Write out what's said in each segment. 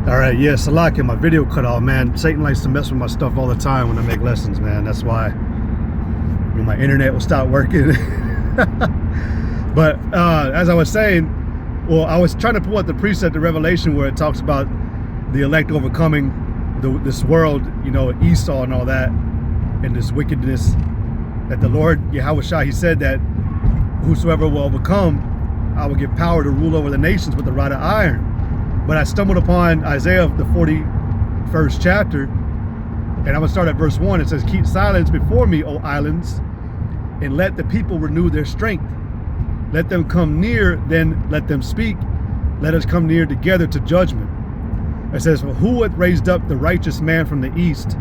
All right, yeah, Salaki, my video cut off, man. Satan likes to mess with my stuff all the time when I make lessons, man. That's why my internet will stop working. But as I was saying, well, I was trying to pull out the precept of Revelation where it talks about the elect overcoming this world, Esau and all that, and this wickedness. That the Lord, Yahushua, he said that whosoever will overcome, I will give power to rule over the nations with the rod of iron. But I stumbled upon Isaiah, the 41st chapter, and I'm going to start at verse 1. It says, "Keep silence before me, O islands, and let the people renew their strength. Let them come near, then let them speak. Let us come near together to judgment." It says, "For who hath raised up the righteous man from the east,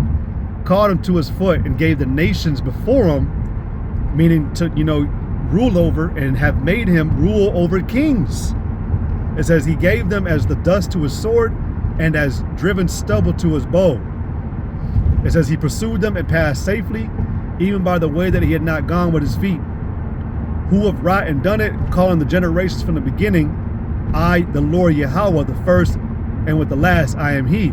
called him to his foot, and gave the nations before him," meaning to, rule over, and have made him rule over kings. It says, "He gave them as the dust to his sword, and as driven stubble to his bow." It says, "He pursued them and passed safely, even by the way that he had not gone with his feet. Who have wrought and done it, calling the generations from the beginning, I, the Lord Yahweh, the first, and with the last, I am he."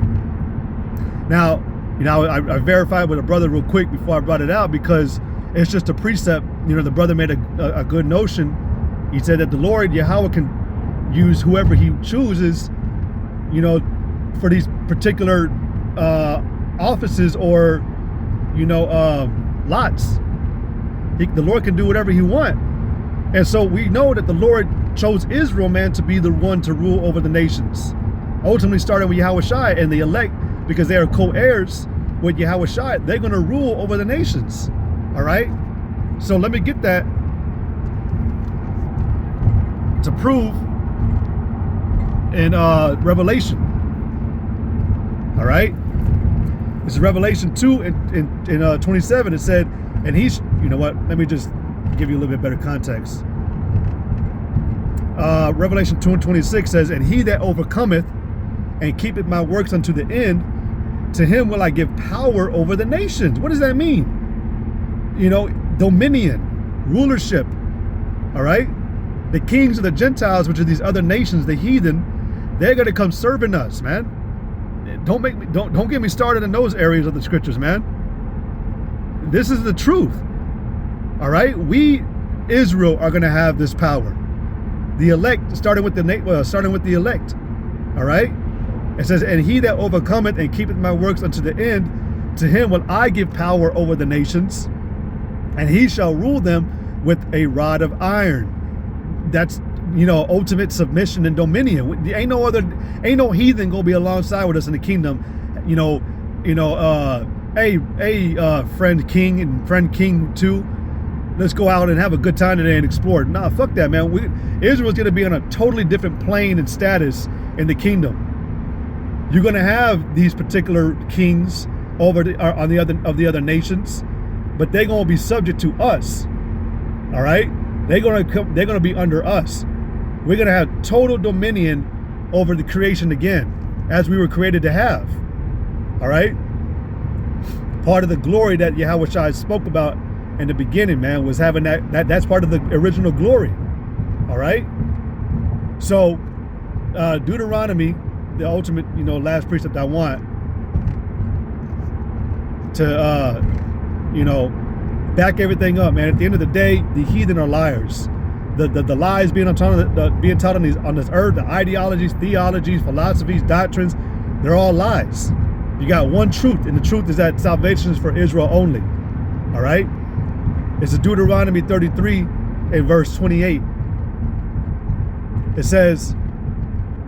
Now, I verified with a brother real quick before I brought it out, because it's just a precept. The brother made a good notion. He said that the Lord Yahweh can use whoever he chooses, for these particular offices or, lots. The Lord can do whatever he wants. And so we know that the Lord chose Israel, man, to be the one to rule over the nations. Ultimately starting with Yahushua and the elect, because they are co-heirs with Yahushua, they're going to rule over the nations. All right? So let me get that to prove in Revelation. All right? This is Revelation 2 in 27. It said, and he's, let me just give you a little bit better context. Revelation 2 and 26 says, "And he that overcometh and keepeth my works unto the end, to him will I give power over the nations." What does that mean? Dominion, rulership. All right? The kings of the Gentiles, which are these other nations, the heathen, they're going to come serving us, man. Don't get me started in those areas of the scriptures, man. This is the truth. All right? We, Israel, are going to have this power. The elect, starting with the elect. All right? It says, "And he that overcometh and keepeth my works unto the end, to him will I give power over the nations, and he shall rule them with a rod of iron." That's, ultimate submission and dominion. Ain't no heathen gonna be alongside with us in the kingdom. Friend king and friend king too, let's go out and have a good time today and explore. Nah, fuck that, man. Israel's gonna be on a totally different plane and status in the kingdom. You're gonna have these particular kings over the other nations, but they're gonna be subject to us. All right, they're gonna be under us. We're gonna have total dominion over the creation again, as we were created to have. All right. Part of the glory that Yahushua spoke about in the beginning, man, was having that's part of the original glory. All right. So Deuteronomy, the ultimate, last precept I want to, back everything up, man. At the end of the day, the heathen are liars. The lies being taught on this earth, the ideologies, theologies, philosophies, doctrines, they're all lies. You got one truth, and the truth is that salvation is for Israel only. All right? It's Deuteronomy 33 and verse 28. It says,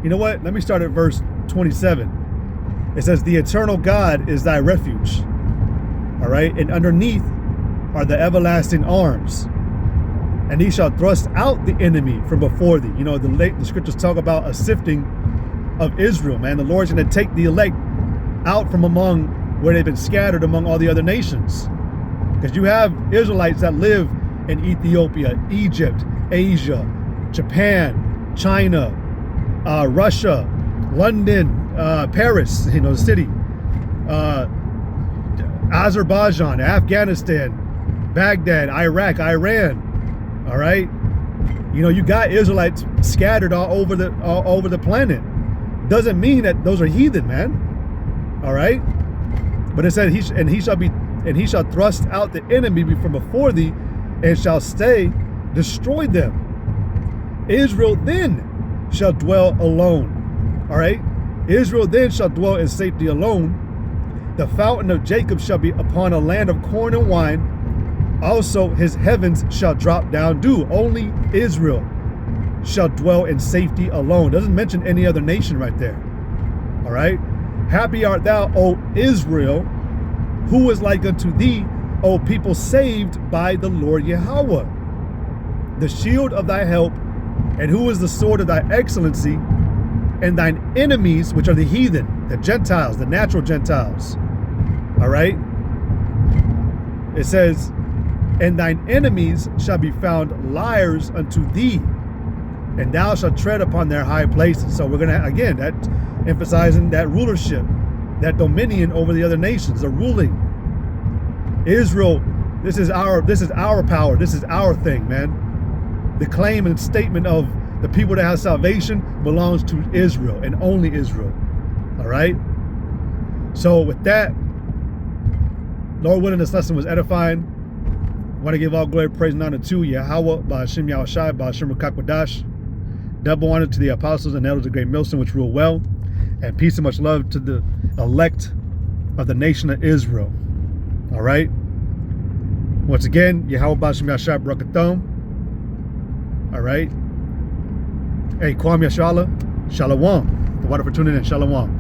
you know what? Let me start at verse 27. It says, "The eternal God is thy refuge." All right? "And underneath are the everlasting arms. And he shall thrust out the enemy from before thee." The scriptures talk about a sifting of Israel, man. The Lord's going to take the elect out from among where they've been scattered among all the other nations. Because you have Israelites that live in Ethiopia, Egypt, Asia, Japan, China, Russia, London, Paris, the city, Azerbaijan, Afghanistan, Baghdad, Iraq, Iran. All right, you got Israelites scattered all over the planet. doesn't mean that those are heathen, man. All right. But it said he shall thrust out the enemy from before thee, and shall destroy them. Israel then shall dwell alone. All right. Israel then shall dwell in safety alone. The fountain of Jacob shall be upon a land of corn and wine. Also his heavens shall drop down dew. Only Israel shall dwell in safety alone. Doesn't mention any other nation right there. All right. Happy art thou, O Israel, who is like unto thee, O people saved by the Lord Yahweh, the shield of thy help, and who is the sword of thy excellency, and thine enemies, which are the heathen, the Gentiles, the natural Gentiles. All right. It says, and thine enemies shall be found liars unto thee, and thou shalt tread upon their high places. So we're gonna, again, that emphasizing that rulership, that dominion over the other nations, the ruling. Israel, this is our power, this is our thing, man. The claim and statement of the people that have salvation belongs to Israel and only Israel. All right. So with that, Lord willing, this lesson was edifying. I want to give all glory, praise, and honor to Yahweh, Ba'ashem Yahushai, Ba'ashem Rakakwadash. Double honor to the apostles and elders of Great Millstone, which rule well. And peace and much love to the elect of the nation of Israel. All right. Once again, Yahweh, Ba'ashem Yahushai, Barakathon. All right. Hey, Kwam Yashala, Shalom. The water for tuning in, Shalom.